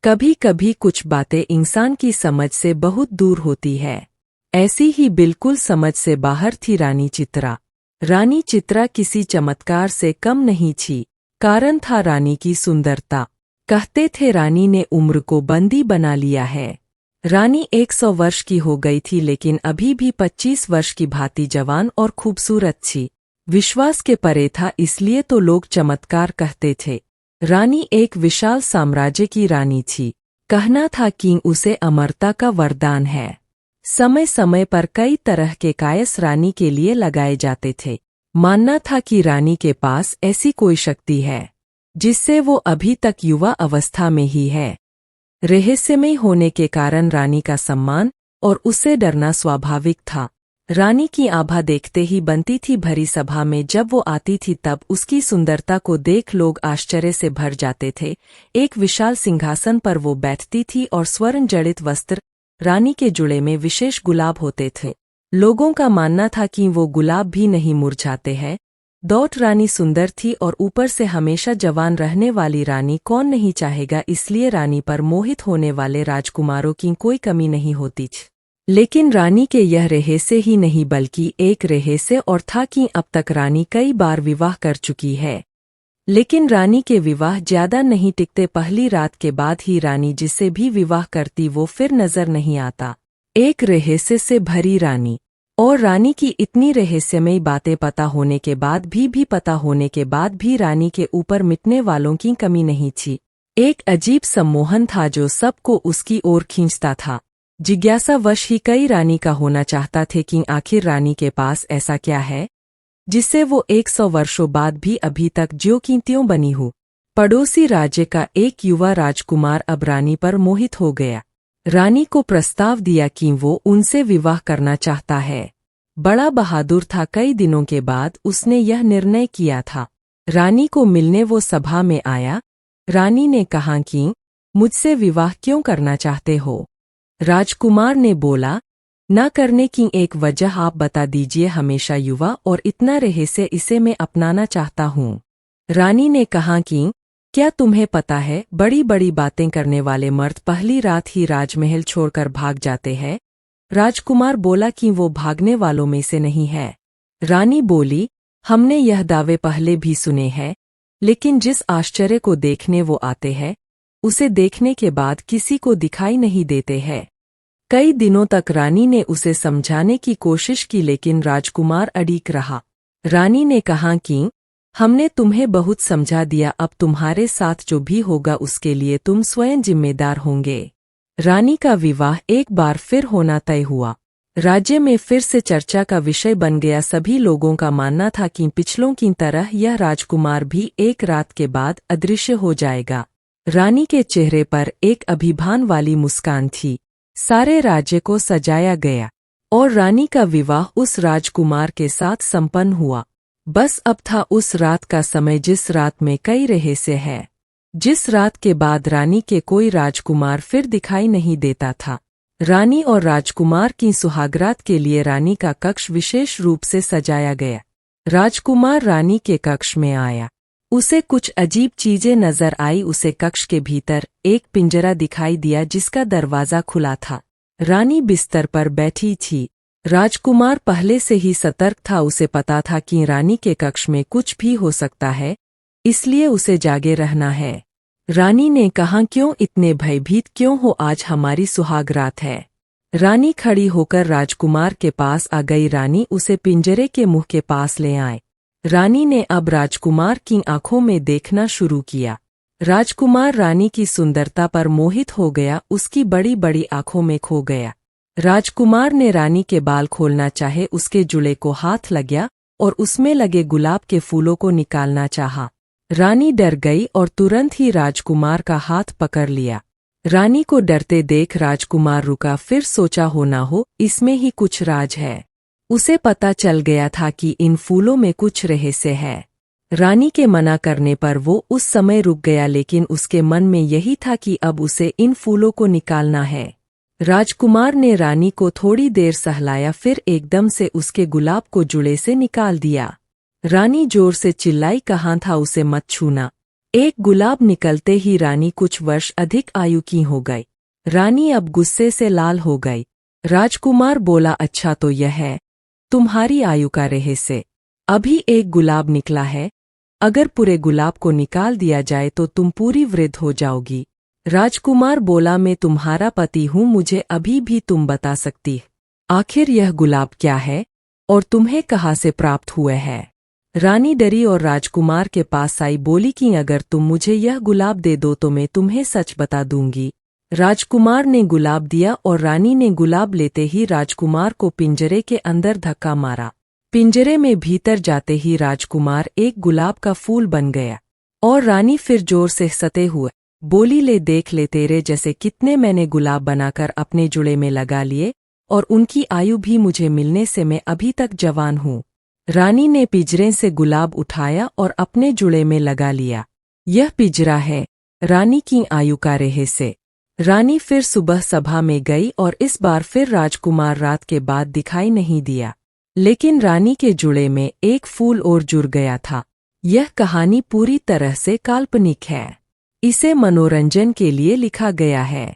कभी कभी कुछ बातें इंसान की समझ से बहुत दूर होती है। ऐसी ही बिल्कुल समझ से बाहर थी रानी चित्रा। रानी चित्रा किसी चमत्कार से कम नहीं थी। कारण था रानी की सुंदरता। कहते थे रानी ने उम्र को बंदी बना लिया है। रानी 100 वर्ष की हो गई थी लेकिन अभी भी 25 वर्ष की भांति जवान और खूबसूरत थी। विश्वास के परे था, इसलिए तो लोग चमत्कार कहते थे। रानी एक विशाल साम्राज्य की रानी थी। कहना था कि उसे अमरता का वरदान है। समय समय पर कई तरह के कायस रानी के लिए लगाए जाते थे। मानना था कि रानी के पास ऐसी कोई शक्ति है जिससे वो अभी तक युवा अवस्था में ही है। रहस्यमय होने के कारण रानी का सम्मान और उससे डरना स्वाभाविक था। रानी की आभा देखते ही बनती थी। भरी सभा में जब वो आती थी तब उसकी सुंदरता को देख लोग आश्चर्य से भर जाते थे। एक विशाल सिंहासन पर वो बैठती थी और स्वर्ण जड़ित वस्त्र, रानी के जुड़े में विशेष गुलाब होते थे। लोगों का मानना था कि वो गुलाब भी नहीं मुरझाते हैं। दौट रानी सुंदर थी और ऊपर से हमेशा जवान रहने वाली रानी कौन नहीं चाहेगा, इसलिए रानी पर मोहित होने वाले राजकुमारों की कोई कमी नहीं होती थी। लेकिन रानी के यह रहस्य ही नहीं बल्कि एक रहस्य और था कि अब तक रानी कई बार विवाह कर चुकी है। लेकिन रानी के विवाह ज्यादा नहीं टिकते। पहली रात के बाद ही रानी जिसे भी विवाह करती वो फिर नजर नहीं आता। एक रहस्य से भरी रानी। और रानी की इतनी रहस्यमयी बातें पता होने के बाद भी रानी के ऊपर मिटने वालों की कमी नहीं थी। एक अजीब सम्मोहन था जो सबको उसकी ओर खींचता था। जिज्ञासावश ही कई रानी का होना चाहता थे कि आखिर रानी के पास ऐसा क्या है जिससे वो 100 वर्षों बाद भी अभी तक ज्यों की त्यों बनी हो। पड़ोसी राज्य का एक युवा राजकुमार अब रानी पर मोहित हो गया। रानी को प्रस्ताव दिया कि वो उनसे विवाह करना चाहता है। बड़ा बहादुर था। कई दिनों के बाद उसने यह निर्णय किया था। रानी को मिलने वो सभा में आया। रानी ने कहा कि मुझसे विवाह क्यों करना चाहते हो? राजकुमार ने बोला, न करने की एक वजह आप बता दीजिए। हमेशा युवा और इतना रहस्य, इसे मैं अपनाना चाहता हूँ। रानी ने कहा कि क्या तुम्हें पता है, बड़ी बड़ी बातें करने वाले मर्द पहली रात ही राजमहल छोड़कर भाग जाते हैं। राजकुमार बोला कि वो भागने वालों में से नहीं है। रानी बोली, हमने यह दावे पहले भी सुने हैं, लेकिन जिस आश्चर्य को देखने वो आते हैं उसे देखने के बाद किसी को दिखाई नहीं देते हैं। कई दिनों तक रानी ने उसे समझाने की कोशिश की लेकिन राजकुमार अड़िग रहा। रानी ने कहा कि हमने तुम्हें बहुत समझा दिया, अब तुम्हारे साथ जो भी होगा उसके लिए तुम स्वयं जिम्मेदार होंगे। रानी का विवाह एक बार फिर होना तय हुआ। राज्य में फिर से चर्चा का विषय बन गया। सभी लोगों का मानना था कि पिछलों की तरह यह राजकुमार भी एक रात के बाद अदृश्य हो जाएगा। रानी के चेहरे पर एक अभिमान वाली मुस्कान थी। सारे राज्य को सजाया गया और रानी का विवाह उस राजकुमार के साथ संपन्न हुआ। बस अब था उस रात का समय जिस रात में कई रहस्य है। जिस रात के बाद रानी के कोई राजकुमार फिर दिखाई नहीं देता था। रानी और राजकुमार की सुहागरात के लिए रानी का कक्ष विशेष रूप से सजाया गया। राजकुमार रानी के कक्ष में आया। उसे कुछ अजीब चीजें नजर आई। उसे कक्ष के भीतर एक पिंजरा दिखाई दिया जिसका दरवाजा खुला था। रानी बिस्तर पर बैठी थी। राजकुमार पहले से ही सतर्क था। उसे पता था कि रानी के कक्ष में कुछ भी हो सकता है, इसलिए उसे जागे रहना है। रानी ने कहा, क्यों इतने भयभीत क्यों हो? आज हमारी सुहागरात है। रानी खड़ी होकर राजकुमार के पास आ गई। रानी उसे पिंजरे के मुंह के पास ले आए। रानी ने अब राजकुमार की आंखों में देखना शुरू किया। राजकुमार रानी की सुंदरता पर मोहित हो गया, उसकी बड़ी बड़ी आंखों में खो गया। राजकुमार ने रानी के बाल खोलना चाहे, उसके जुड़े को हाथ लगा और उसमें लगे गुलाब के फूलों को निकालना चाहा। रानी डर गई और तुरंत ही राजकुमार का हाथ पकड़ लिया। रानी को डरते देख राजकुमार रुका, फिर सोचा हो ना हो इसमें ही कुछ राज है। उसे पता चल गया था कि इन फूलों में कुछ रहस्य है। रानी के मना करने पर वो उस समय रुक गया, लेकिन उसके मन में यही था कि अब उसे इन फूलों को निकालना है। राजकुमार ने रानी को थोड़ी देर सहलाया, फिर एकदम से उसके गुलाब को जुड़े से निकाल दिया। रानी जोर से चिल्लाई, कहाँ था, उसे मत छूना। एक गुलाब निकलते ही रानी कुछ वर्ष अधिक आयु की हो गई। रानी अब गुस्से से लाल हो गई। राजकुमार बोला, अच्छा तो यह है तुम्हारी आयु का रहस्य। अभी एक गुलाब निकला है, अगर पूरे गुलाब को निकाल दिया जाए तो तुम पूरी वृद्ध हो जाओगी। राजकुमार बोला, मैं तुम्हारा पति हूँ, मुझे अभी भी तुम बता सकती आखिर यह गुलाब क्या है और तुम्हें कहाँ से प्राप्त हुए है। रानी डरी और राजकुमार के पास आई, बोली कि अगर तुम मुझे यह गुलाब दे दो तो मैं तुम्हें सच बता दूंगी। राजकुमार ने गुलाब दिया और रानी ने गुलाब लेते ही राजकुमार को पिंजरे के अंदर धक्का मारा। पिंजरे में भीतर जाते ही राजकुमार एक गुलाब का फूल बन गया और रानी फिर जोर से हंसते हुए बोली, ले देख ले, तेरे जैसे कितने मैंने गुलाब बनाकर अपने जुड़े में लगा लिए और उनकी आयु भी मुझे मिलने से मैं अभी तक जवान हूँ। रानी ने पिंजरे से गुलाब उठाया और अपने जुड़े में लगा लिया। यह पिंजरा है रानी की आयु का रहस्य। रानी फिर सुबह सभा में गई और इस बार फिर राजकुमार रात के बाद दिखाई नहीं दिया, लेकिन रानी के जुड़े में एक फूल और जुड़ गया था। यह कहानी पूरी तरह से काल्पनिक है। इसे मनोरंजन के लिए लिखा गया है।